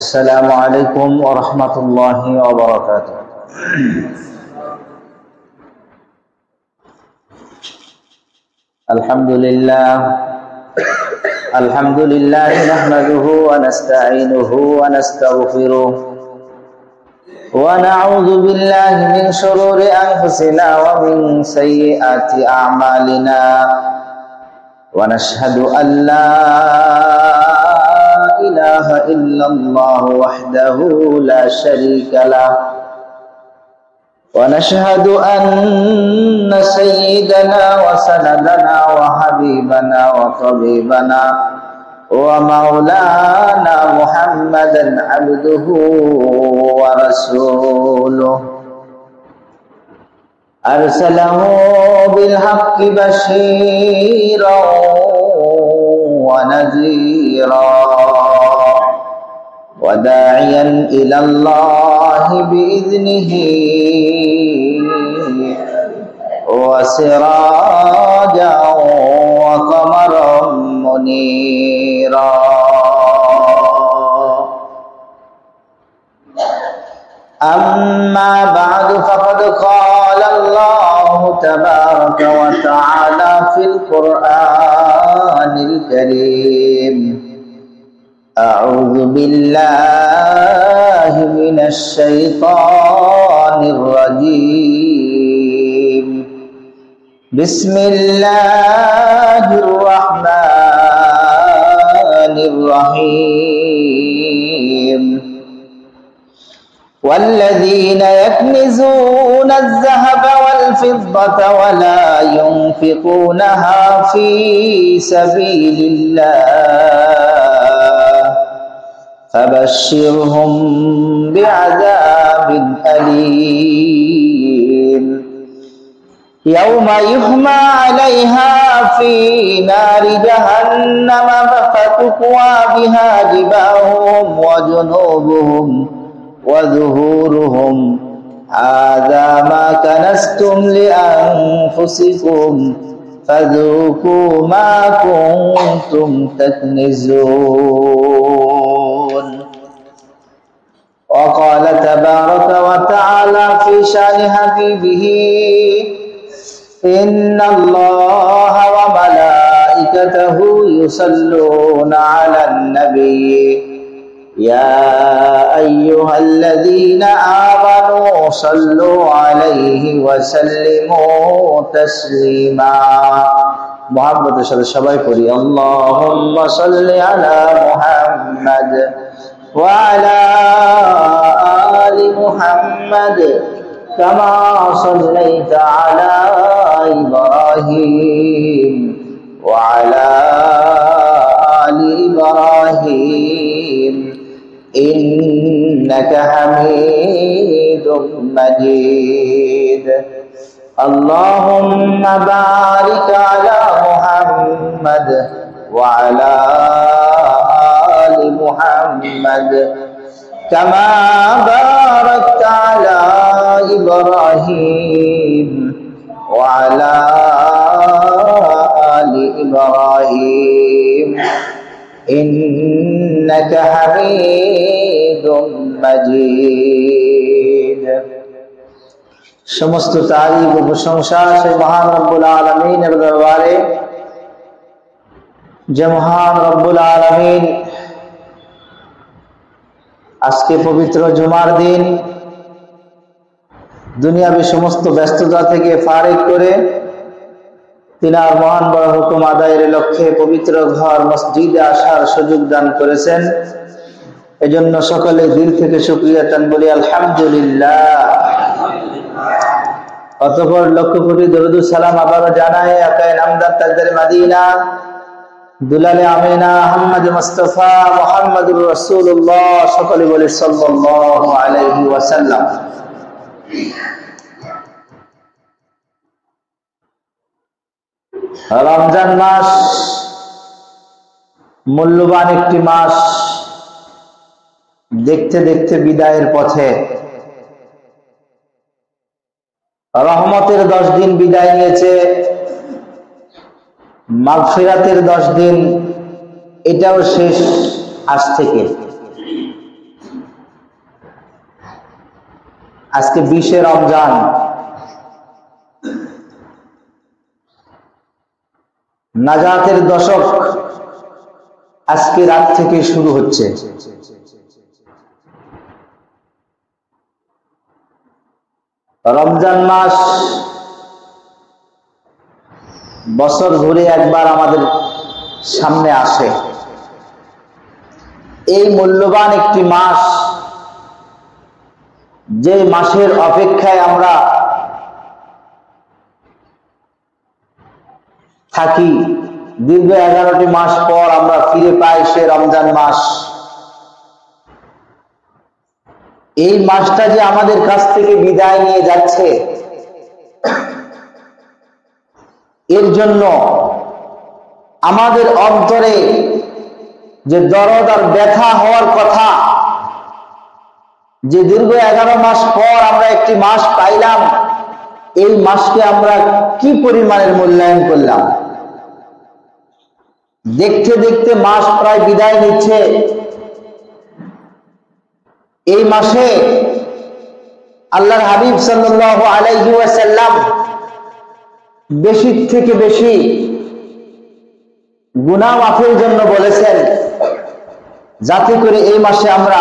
السلام عليكم ورحمة الله وبركاته. الحمد لله نحمده ونستعينه ونستغفره ونعوذ بالله من شرور أنفسنا ومن سيئات أعمالنا ونشهد أن لا إله إلا الله وحده لا شريك له ونشهد أن سيدنا وسندنا وحبيبنا وطبيبنا ومولانا محمدا عبده ورسوله أرسله بالحق بشيرا ونذيرا وداعيا إلى الله بإذنه وسراجا وقمرا منيرا. أما بعد فقد قال الله تبارك وتعالى في القرآن الكريم: أعوذ بالله من الشيطان الرجيم. بسم الله الرحمن الرحيم. والذين يكنزون الذهب والفضة ولا ينفقونها في سبيل الله فبشرهم بعذاب أليم يوم يحمى عليها في نار جهنم فتكوى بها جباههم وجنوبهم وظهورهم هذا ما كنزتم لأنفسكم فذوقوا ما كنتم تكنزون. وقال تبارك وتعالى في شأن حبيبه: إن الله وملائكته يصلون على النبي يا أيها الذين آمنوا صلوا عليه وسلموا تسليما. محبت সবাই পড়ি اللهم صل على محمد وعلى آل محمد كما صليت على إبراهيم وعلى آل إبراهيم إنك حميد مجيد. اللهم بارك على محمد وعلى آل محمد كما باركت على إبراهيم وعلى آل إبراهيم إنك حميد مجيد. সমস্ত তারিফ ও প্রশংসা সেই মহান রব্বুল আলামিনের দরবারে, যে মহান রব্বুল আলামিন আজকে পবিত্র জুমার দিন দুনিয়াবী সমস্ত ব্যস্ততা থেকে ফারিগ করে তিনার মহান বড় হুকুম আদায়ের লক্ষ্যে পবিত্র ঘর মসজিদে আসার সুযোগ দান করেছেন। এজন্য সকলে দিল থেকে শুকরিয়া টান বলি আলহামদুলিল্লাহ। অতঃপর লক্ষ কোটি দরুদ সালাম আবারও জানাই আকায়ে নামদার তাজদারে মদিনা দুলালে আমিনা মুহাম্মদ মুস্তাফা মুহাম্মদুর রাসূলুল্লাহ, সকলে বলি সাল্লাল্লাহু আলাইহি ওয়াসাল্লাম। রমজান মাস মূল্যবান একটি মাস, দেখতে দেখতে বিদায়ের পথে। রহমতের 10 দিন বিদায় নিয়েছে, মাগফিরাতের 10 দিন, এটাও শেষ আজ থেকে। আজকে 20 রমজান। নাজাতের দশক আজকে রাত থেকে শুরু হচ্ছে। রমজান মাস বছর ঘুরে একবার আমাদের সামনে আসে। এই মূল্যবান একটি মাস, যে মাসের অপেক্ষায় আমরা থাকি, দীর্ঘ 11টি মাস পর আমরা ফিরে পাই সে রমজান মাস। এই মাসটা যে আমাদের কাছ থেকে বিদায় নিয়ে যাচ্ছে, এর জন্য আমাদের অন্তরে যে দরদ আর ব্যথা হওয়ার কথা, যে দীর্ঘ 11 মাস পর আমরা একটি মাস পাইলাম, এই মাসকে আমরা কি পরিমাণের মূল্যায়ন করলাম। দেখতে দেখতে মাস প্রায় বিদায় নিচ্ছে। এই মাসে আল্লাহর হাবিব সাল্লাল্লাহু আলাইহি ওয়াসাল্লাম বেশি থেকে বেশি গুনাহ মাফের জন্য বলেছেন, যাতে করে এই মাসে আমরা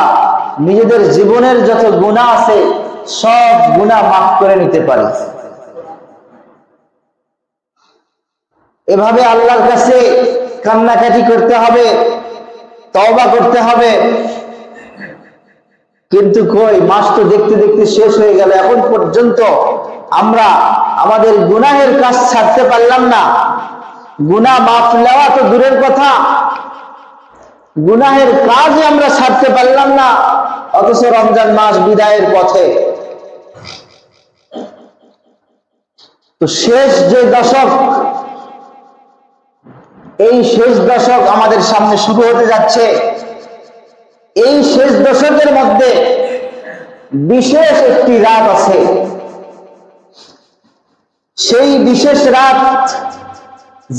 নিজেদের জীবনের যত গুনাহ আছে সব গুনাহ মাফ করে নিতে পারি। এভাবে আল্লাহর কাছে কান্নাকাটি করতে হবে, তওবা করতে হবে। কিন্তু কই, মাস তো দেখতে দেখতে শেষ হয়ে গেল, এখন পর্যন্ত আমরা আমাদের গুনাহের কাজ ছাড়তে পারলাম না। গুনাহ মাফ নেওয়া তো দূরের কথা, গুনাহের কাজই আমরা ছাড়তে পারলাম না, অথচ রমজান মাস বিদায়ের পথে। তো শেষ যে দশক, এই শেষ দশক আমাদের সামনে শুরু হতে যাচ্ছে। এই শেষ দশকের মধ্যে বিশেষ একটি রাত আছে। সেই বিশেষ রাত,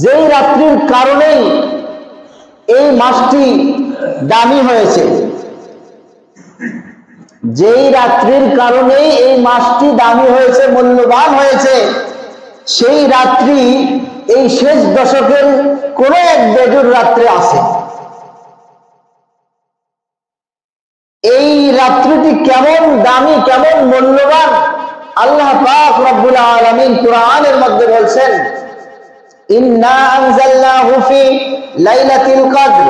যেই রাত্রির কারণেই এই মাসটি দামি হয়েছে, যেই রাত্রির কারণেই এই মাসটি দামি হয়েছে, মূল্যবান হয়েছে, সেই রাত্রি এই শেষ দশকের কোন এক বেজুর রাত্রে আছে। এই রাত্রিটি কেমন দামি, কেমন মূল্যবান, আল্লাহ পাক রব্বুল আলামিন কুরআনের মধ্যে বলছেন, ইন্না আনজালনাহু ফি লাইলাতিল কদর।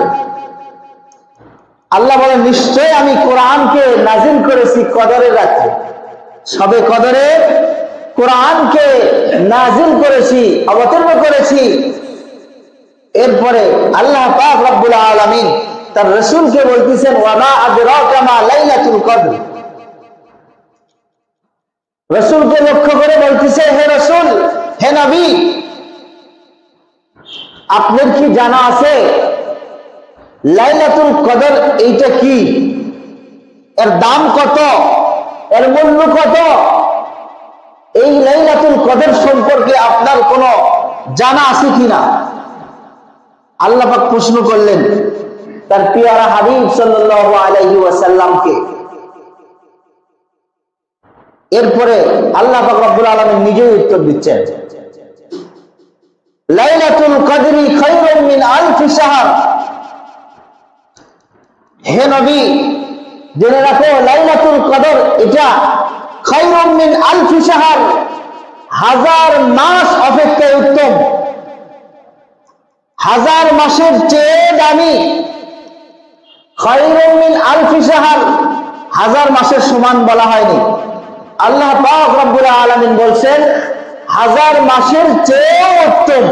আল্লাহ বলেন, নিশ্চয় আমি কোরআনকে নাজিল করেছি কদরের রাতে। সবে কদরে কোরআনকে নাজিল করেছি, অবতীর্ণ করেছি। এরপরে আল্লাহ পাক রব্বুল আলামিন তার রাসূলকে বলতেছেন, ওয়া মা আদরাকা মা লাইলাতুল কদর। রাসূলকে লক্ষ্য করে বলতেছে, হে রাসূল, হে নবী, আপনার কি জানা আছে লাইলাতুল কদর এইটা কি, এর দাম কত, এর মূল্য কত? এই লাইলাতুল কদর সম্পর্কে আপনার কোনো জানা আছে কিনা? আল্লাহ পাক প্রশ্ন করলেন তার পিয়ারা হাবিব সাল্লাল্লাহু আলাইহি ওয়াসাল্লামকে। এরপরে আল্লাহ পাক রব্বুল আলামিন নিজেই উত্তর দিচ্ছেন, লাইলাতুল কদরি খায়রুম মিন আলফি শাহর। হে নবী, জেনে রাখো লাইলাতুল কদর এটা খায়রুম মিন আলফি শাহর, 1000 মাস অপেক্ষায় উত্তম, 1000 মাসের চেয়ে দামি। খায়রুম মিন আলফি শাহর, 1000 মাসের সমান বলা হয়নি। আল্লাহ পাক রব্বুল আলামিন বলছেন 1000 মাসের চেয়ে উত্তম।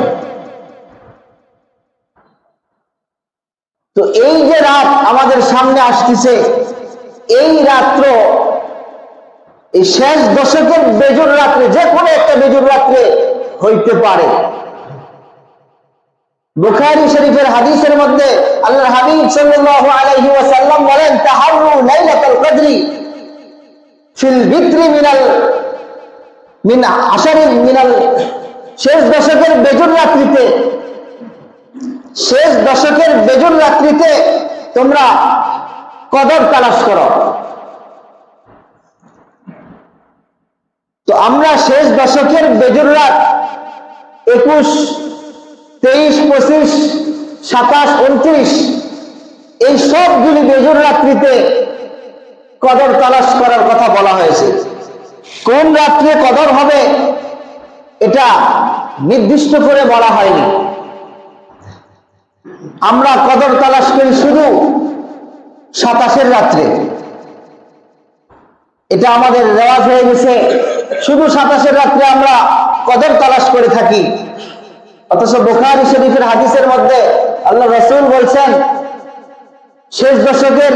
তো এই যে রাত আমাদের সামনে আসতেছে, এই রাত্র, এই শেষ দশকের বেজুর রাত্রে, যে কোনো একটা বেজুর রাত্রে হইতে পারে। বুখারী শরীফের হাদিসের মধ্যে আল্লাহর হাবিব সাল্লাল্লাহু আলাইহি ওয়াসাল্লাম বলেন, তাহাররু লাইলাতুল কদরি ফিল বিত্রি মিন আশারিন মিনাল। শেষ দশকের বেজুর রাত্রিতে, শেষ দশকের বেজুর রাত্রিতে তোমরা কদর তালাশ করো। আমরা শেষ দশকের বেজর রাত 21, 23, 25, 27, 29 এই সবগুলি বেজর রাত্রিতে কদর তালাশ করার কথা বলা হয়েছে। কোন রাত্রে কদর হবে এটা নির্দিষ্ট করে বলা হয়নি। আমরা কদর তালাশ করি শুধু 27-এর রাত্রে, এটা আমাদের রেওয়াজ হয়ে গেছে। শুধু 27-এর রাত্রে আমরা কদর তালাশ করে থাকি। অথচ বুখারী শরীফের হাদিসের মধ্যে আল্লাহ রাসূল বলছেন, শেষ দশকের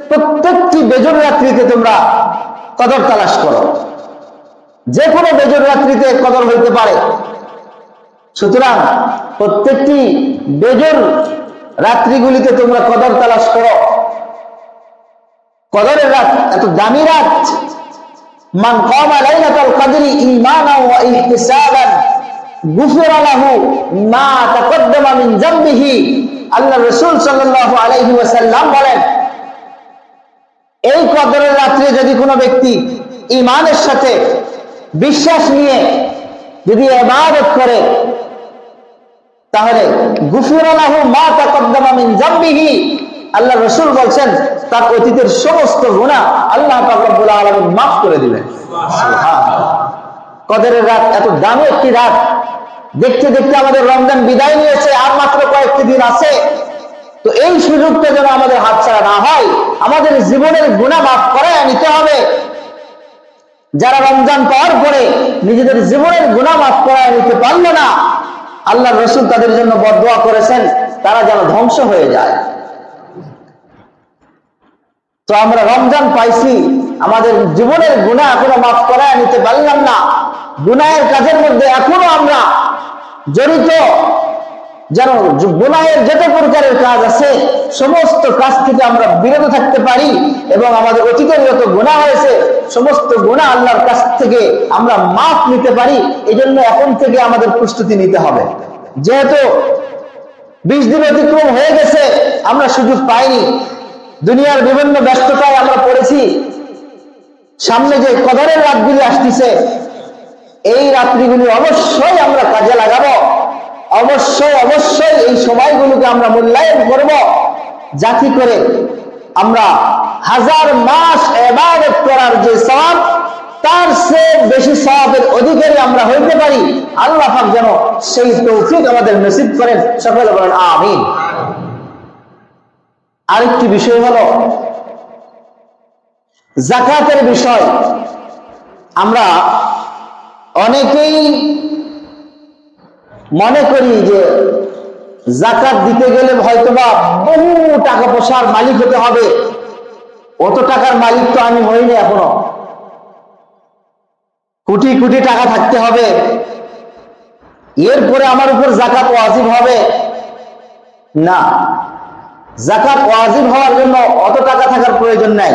প্রত্যেকটি বেজর রাত্রিতে তোমরা কদর তালাশ করো। যে কোনো বেজর রাত্রিতে কদর হইতে পারে। সুতরাং প্রত্যেকটি বেজর রাত্রিগুলিতে তোমরা কদর তালাশ করো। কদরের রাত এত দামি রাত। মান কামা লাইলাতুল কদরি ঈমানান ওয়া ইহতিসাবান গুফিরা লাহু মা তাকদ্দামা মিন যামবিহি। আল্লাহ রাসূল সাল্লাল্লাহু আলাইহি ওয়াসাল্লাম বলেন, এই কদরের রাত্রে যদি কোনো ব্যক্তি ঈমানের সাথে বিশ্বাস নিয়ে যদি ইবাদত করে, তাহলে গুফিরা লাহু মা তাকদ্দামা মিন যামবিহি। আল্লাহ রাসূল বলছেন, তার অতীতের সমস্ত গুনাহ আল্লাহ পাক রব্বুল আলামিন মাফ করে দিবেন। সুবহানাল্লাহ। কদরের রাত এত দামি একটি রাত। দেখতে দেখতে আমাদের রমজান বিদায় নিয়েছে, আর মাত্র কয়েকটি দিন আছে। তো এই সুযোগটা যেন আমাদের হাতছাড়া না হয়। আমাদের জীবনের গুনাহ মাফ করায় নিতে হবে। যারা রমজান পাওয়ার পরে নিজেদের জীবনের গুনাহ মাফ করায় নিতে পারল না, আল্লাহর রাসূল তাদের জন্য বদদোয়া করেছেন, তারা যেন ধ্বংস হয়ে যায়। তো আমরা রমজান পাইছি, আমাদের জীবনের গুনাহ এখনো মাফ করায় নিতে পারলাম না। গুনাহের কাজের মধ্যে এখনো আমরা জড়িত। যেন গুনাহের যত প্রকারের কাজ আছে সমস্ত কাজ থেকে আমরা বিরত থাকতে পারি, এবং আমাদের অতীতের যত গুনাহ হয়েছে সমস্ত গুনাহ আল্লাহর কাছ থেকে আমরা মাফ নিতে পারি। এই জন্য এখন থেকে আমাদের প্রস্তুতি নিতে হবে। যেহেতু 20 দিন অতিক্রম হয়ে গেছে, আমরা সুযোগ পাইনি। দুনিয়ার বিভিন্ন ব্যস্ততায় আমরা পড়েছি। সামনে যে কদরের রাতগুলি আসতেছে, এই রাত্রিগুলি অবশ্যই আমরা কাজে লাগাবো। অবশ্যই অবশ্যই এই সময়গুলোকে আমরা মূল্যায়ন করব, যাতে করে আমরা 1000 মাস ইবাদত করার যে সওয়াব, তার চেয়ে বেশি সওয়াবের অধিকারী আমরা হইতে পারি। আল্লাহ পাক যেন সেই তৌফিক আমাদের নসিব করেন। সকলে বলেন আমিন। আরেকটি বিষয় হলো যাকাতের বিষয়। আমরা অনেকেই মনে করি যে যাকাত দিতে গেলে হয়তোবা বহু টাকা পয়সার মালিক হতে হবে। অত টাকার মালিক তো আমি হইনি এখনো। কোটি কোটি টাকা থাকতে হবে, এরপরে আমার উপর যাকাত ওয়াজিব হবে। না, যাকাত ওয়াজিব হওয়ার জন্য অত টাকা থাকার প্রয়োজন নাই।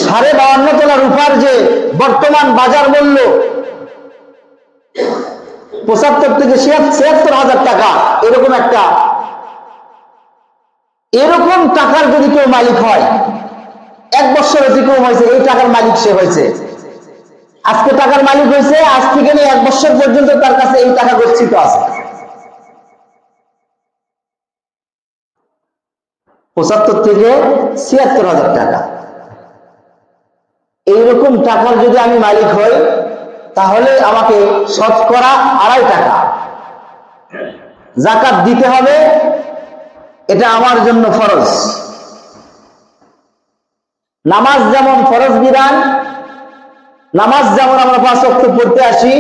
52.5 তোলা রূপার যে বর্তমান বাজার মূল্য 75 থেকে 76 হাজার টাকা, এরকম টাকার যদি কেউ মালিক হয়, 1 বছর অতিক্রম হয়েছে, এই টাকার মালিক সে হয়েছে। আজকে টাকার মালিক হয়েছে, আজ থেকে নিয়ে 1 বছর পর্যন্ত তার কাছে এই টাকা গচ্ছিত আছে। 75 থেকে 76 হাজার টাকা। এইরকম টাকার যদি আমি মালিক হই, তাহলে আমাকে শতকরা 2.5 টাকা যাকাত দিতে হবে। এটা আমার জন্য ফরজ। নামাজ যেমন ফরজ বিধান, নামাজ যেমন আমরা 5 ওয়াক্ত পড়তে আসি,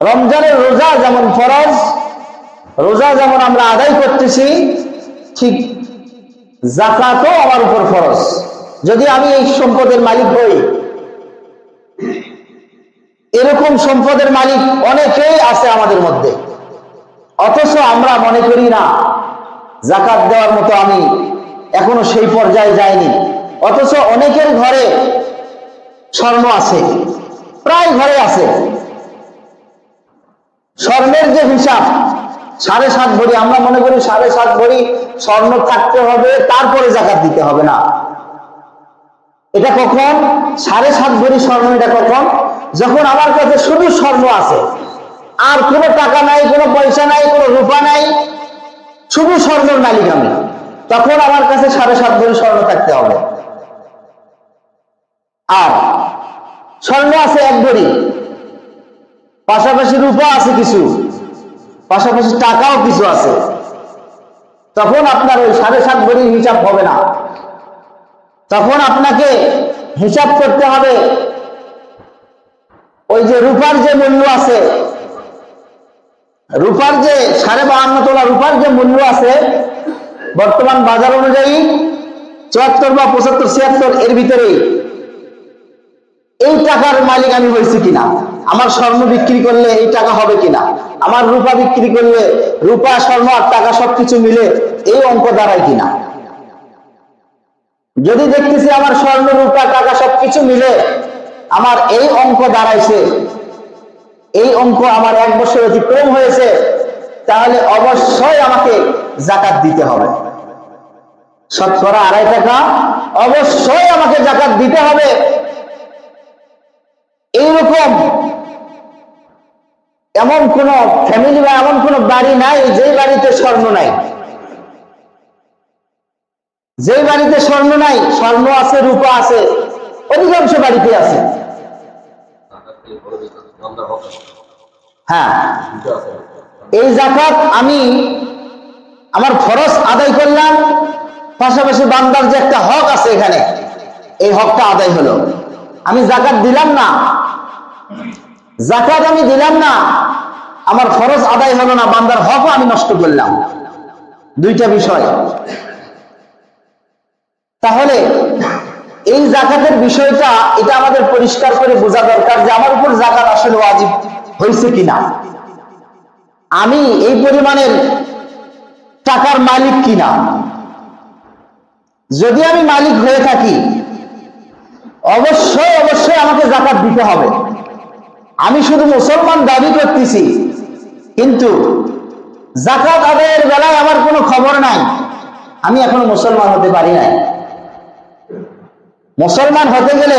রমজানের রোজা যেমন ফরজ, রোজা যেমন আমরা আদায় করতেছি, ঠিক যাকাতও আমার উপর ফরজ। যদি আমি এই সম্পদের মালিক হই, এরকম সম্পদের মালিক অনেকেই আছে আমাদের মধ্যে, অথচ আমরা মনে করি না যাকাত দেওয়ার মতো আমি এখনো সেই পর্যায়ে যাইনি। অথচ অনেকের ঘরে স্বর্ণ আছে, প্রায় ঘরে আছে। স্বর্ণের যে হিসাব 7.5 ভরি, আমরা মনে করি 7.5 ভরি স্বর্ণ থাকতে হবে, তারপরে যাকাত দিতে হবে। না, এটা কখন? 7.5 ভরি স্বর্ণ। এটা কখন? যখন আমার কাছে শুধু স্বর্ণ আছে, আর কোনো টাকা নাই, কোনো পয়সা নাই, কোনো রূপা নাই, শুধু স্বর্ণের মালিক আমি, তখন আমার কাছে 7.5 ভরি স্বর্ণ থাকতে হবে। আর স্বর্ণ আছে 1 ভরি, পাশাপাশি রূপা আছে কিছু, পাশাপাশি টাকাও কিছু আছে, তখন আপনার ওই 7.5 ভরির হিসাব হবে না। তখন আপনাকে হিসাব করতে হবে ওই যে রূপার যে মূল্য আছে, রূপার যে 52.5 তোলা রূপার যে মূল্য আছে বর্তমান বাজার অনুযায়ী 74 বা 75 76 এর ভিতরে, এই টাকার মালিক আমি হয়েছি কিনা, আমার স্বর্ণ বিক্রি করলে এই টাকা হবে কিনা, আমার রূপা বিক্রি করলে রূপা স্বর্ণ আর টাকা সবকিছু মিলে এই অঙ্ক দাঁড়ায় কিনা। যদি দেখতেছি আমার স্বর্ণ রূপা টাকা সবকিছু মিলে আমার এই অঙ্ক দাঁড়াইছে, এই অঙ্ক আমার 1 বছর অতিক্রম হয়েছে, তাহলে অবশ্যই আমাকে যাকাত দিতে হবে। শতকরা 2.5 টাকা অবশ্যই আমাকে যাকাত দিতে হবে। এইরকম এমন কোন ফ্যামিলি বা এমন কোন বাড়ি নাই যে বাড়িতে স্বর্ণ নাই। যে বাড়িতে স্বর্ণ নাই, স্বর্ণ আছে, রূপা আছে, অধিকাংশ বাড়িতে আছে। হ্যাঁ, এই যাকাত আমি আমার ফরজ আদায় করলাম, পাশাপাশি বান্দার যে একটা হক আছে এখানে, এই হকটা আদায় হলো। আমি যাকাত দিলাম না, যাকাত আমি দিলাম না, আমার ফরজ আদায় হলো না, বান্দার হকও আমি নষ্ট করলাম। দুইটা বিষয়। তাহলে এই যাকাতের বিষয়টা এটা আমাদের পরিষ্কার করে বোঝা দরকার যে আমার উপর যাকাত আসলে ওয়াজিব হয়েছে কিনা, আমি এই পরিমাণের টাকার মালিক কিনা। যদি আমি মালিক হয়ে থাকি অবশ্যই অবশ্যই আমাকে যাকাত দিতে হবে। আমি শুধু মুসলমান দাবি করতেছি, কিন্তু যাকাত আদায়ের বেলায় আমার কোনো খবর নাই, আমি এখনো মুসলমান হতে পারি নাই। মুসলমান হতে গেলে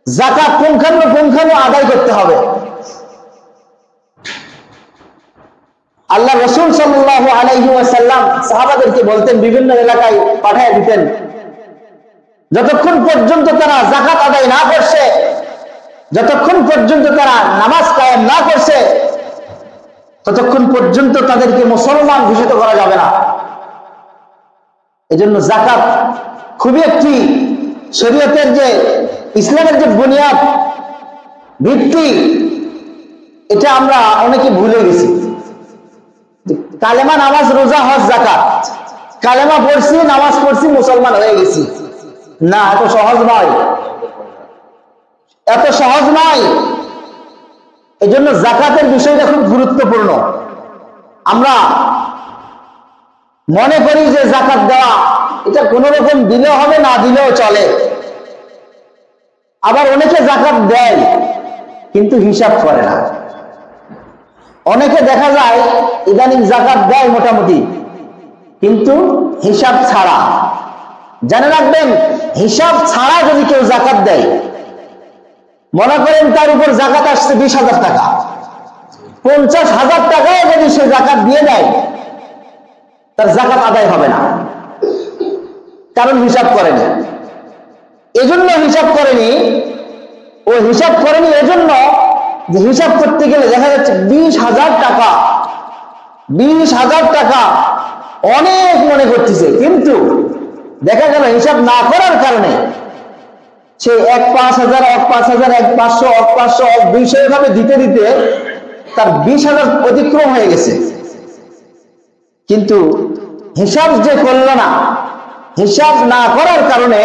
যাকাত পুঙ্খানু আদায় করতে হবে। আল্লাহ রাসূল সাল্লাল্লাহু আলাইহি ওয়াসাল্লাম সাহাবাদেরকে বলতেন, বিভিন্ন এলাকায় পাঠিয়ে দিতেন, যতক্ষণ পর্যন্ত তারা যাকাত আদায় না করছে, যতক্ষণ পর্যন্ত তারা নামাজ কায়েম না করছে, ততক্ষণ পর্যন্ত তাদেরকে মুসলমান ঘোষিত করা যাবে না। এজন্য যাকাত খুবই একটি শরীয়তের যে ইসলামের যে বুনিয়াদ ভিত্তি, এটা আমরা অনেকে ভুলে গেছি। কালেমা, নামাজ, রোজা, হজ, যাকাত, কালেমা পড়ছি, নামাজ পড়ছি, মুসলমান হয়ে গেছি, না, এত সহজ নয়, এত সহজ নয়। এজন্য যাকাতের বিষয়টা খুব গুরুত্বপূর্ণ। আমরা মনে করি যে যাকাত দেওয়া এটা কোন রকম দিলেও হবে, না দিলেও চলে। আবার অনেকে যাকাত দেয় কিন্তু হিসাব করে না। অনেকে দেখা যায় ইদানিং যাকাত দেয় মোটামুটি, কিন্তু হিসাব ছাড়া। জেনে রাখবেন, হিসাব ছাড়া যদি কেউ যাকাত দেয়, মনে করেন তার উপর যাকাত আসছে 20,000 টাকা, 50,000 টাকায় যদি সে যাকাত দিয়ে দেয়, তার যাকাত আদায় হবে না, কারণ হিসাব করেনি। এজন্য হিসাব করেনি, ও হিসাব করেনি এজন্য যে হিসাব করতে গেলে দেখা যাচ্ছে 20,000 টাকা, 20,000 টাকা অনেক মনে করতেছে, কিন্তু দেখা গেল হিসাব না করার কারণে সে 1,5,000, 1,5,000, 1,500, 1,500, 1,200 এভাবে দিতে দিতে তার 20,000 অতিক্রম হয়ে গেছে। কিন্তু হিসাব যে করলো না, হিসাব না করার কারণে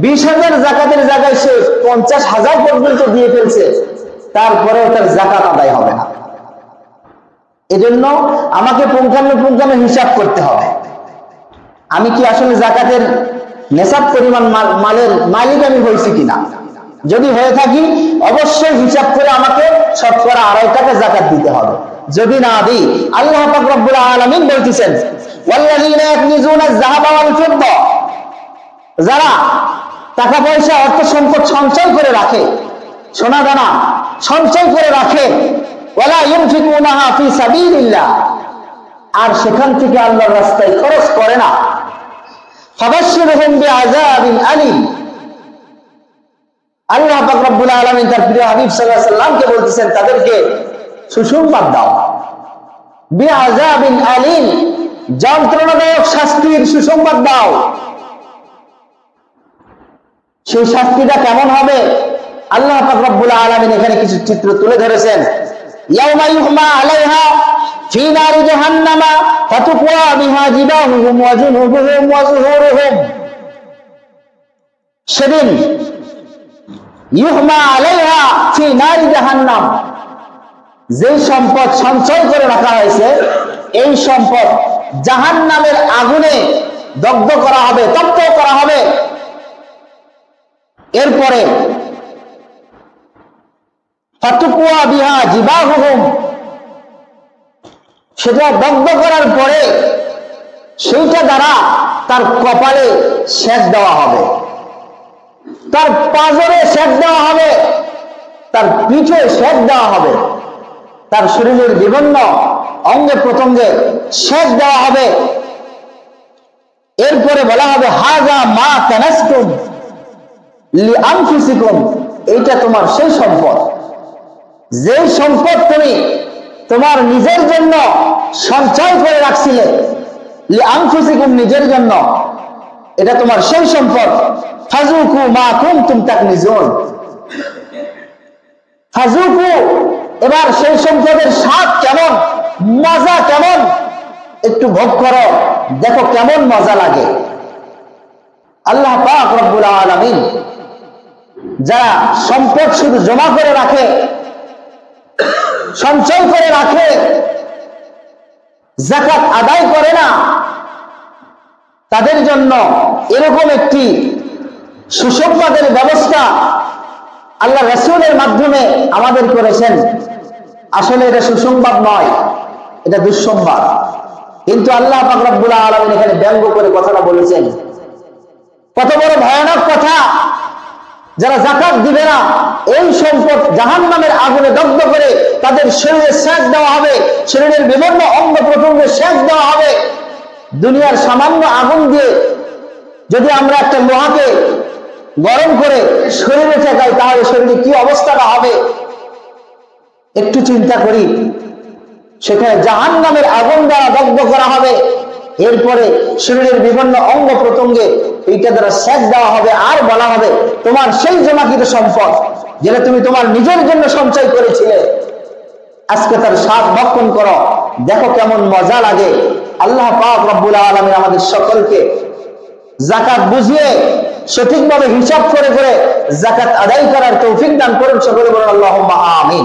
20,000 যাকাতের জায়গায় সে 50,000 পর্যন্ত দিয়ে ফেলছে, তারপরেও তার যাকাত আদায় হবে না। এজন্য আমাকে পুঙ্খানু হিসাব করতে হবে, আমি কি আসলে যাকাতের নেশাব পরিমাণ মালের মালিক আমি হয়েছি কিনা। যদি হয়ে থাকি অবশ্যই হিসাব করে আমাকে শতকরা 2.5 টাকা যাকাত দিতে হবে। যদি না দিই, আল্লাহ পাক রব্বুল আলামিন বলতেছেন, ওয়াল্লাযীনা ইয়াকনিজুনা আয-যাহাবা ওয়াল ফিদ্দা, যারা টাকা পয়সা অর্থ সম্পদ সঞ্চয় করে রাখে, সোনা দানা সঞ্চয় করে রাখে, ওয়ালা ইউনফিকুনাহা ফি সাবিলিল্লাহ, আর সেখান থেকে আল্লাহর রাস্তায় খরচ করে না, ফাবাশশিরহুম বিআযাবিন আলীম। আল্লাহ পাক রব্বুল আলামিন তার প্রিয় হাবিব সাল্লাল্লাহু আলাইহি সাল্লামকে বলতেছেন তাদেরকে সুসংবাদ দাও, বিআযাবিন আলীম, যন্ত্রণাদায়ক শাস্তির সুসংবাদ দাও। সেই শাস্তিটা কেমন হবে আল্লাহ পাক রব্বুল আলামিন এখানে কিছু চিত্র তুলে ধরেছেন। ইয়াউমা ইউহমা আলাইহা ফি নারি জাহান্নামা ফাতুকওয়া বিহা জিবাহুহুম ওয়া জুনুবুহুম ওয়া যুহুরুহুম। সেদিন ইউহমা আলাইহা ফি নারি জাহান্নাম, যে সম্পদ সঞ্চয় করে রাখা হয়েছে এই সম্পদ জাহান্নামের আগুনে দগ্ধ করা হবে, তপ্ত করা হবে। এরপরে ফাতুকওয়া বিহা জিবাহুহুম, সেটা দগ্ধ করার পরে সেইটা দ্বারা তার কপালে সেচ দেওয়া হবে, তার পাঁজরে সেচ দেওয়া হবে, তার পিঠে সেচ দেওয়া হবে, তার শরীরের বিভিন্ন অঙ্গে প্রত্যঙ্গে সেচ দেওয়া হবে। এরপরে বলা হবে হাযা মা কানাসতুম লিআনফুসিকুম, এইটা তোমার সেই সম্পদ, যে সম্পদ তুমি তোমার নিজের জন্য সঞ্চয় করে রাখছিলে, লিআনফুসিকুম, নিজের জন্য, এটা তোমার সেই সম্পদ। ফাযুকু মা কুনতুম তাকনিজুন, ফাযুকু, এবার সেই সম্পদের স্বাদ কেমন, মজা কেমন, একটু ভোগ করো, দেখো কেমন মজা লাগে। আল্লাহ পাক রব্বুল আলামিন যারা সম্পদ শুধু জমা করে রাখে, সঞ্চয় করে রাখে, যাকাত আদায় করে না, তাদের জন্য এরকম একটি সুসংবাদের ব্যবস্থা আল্লাহ রাসূলের মাধ্যমে আমাদের করেছেন। আসলে এটা সুসংবাদ নয়, এটা দুঃসংবাদ। কিন্তু আল্লাহ পাক রব্বুল আলামিন এখানে ব্যঙ্গ করে কথাটা বলেছেন। কত বড় ভয়ানক কথা! যারা যাকাত দিবে না, এই সম্পদ জাহান্নামের আগুনে দগ্ধ করে তাদের শরীরে সেচ দেওয়া হবে, শরীরের বিভিন্ন অঙ্গ প্রত্যঙ্গে সেচ দেওয়া হবে। দুনিয়ার সামান্য আগুন দিয়ে যদি আমরা একটা লোহাকে গরম করে শরীরে ঠেকাই, তাহলে শরীরে কি অবস্থাটা হবে একটু চিন্তা করি। সেখানে জাহান্নামের আগুন দ্বারা দগ্ধ করা হবে, এরপরে শরীরের বিভিন্ন অঙ্গ প্রত্যঙ্গে এইটা দ্বারা সেচ দেওয়া হবে, আর বলা হবে তোমার সেই জমাকৃত সম্পদ যেটা তুমি তোমার নিজের জন্য সঞ্চয় করেছিলে, আজকে তার স্বাদ ভক্ষণ করো, দেখো কেমন মজা লাগে। আল্লাহ পাক রব্বুল আলামিন আমাদের সকলকে যাকাত বুঝিয়ে সঠিকভাবে হিসাব করে করে যাকাত আদায় করার তৌফিক দান করুন। সকলে বলুন আল্লাহুম্মা আমিন।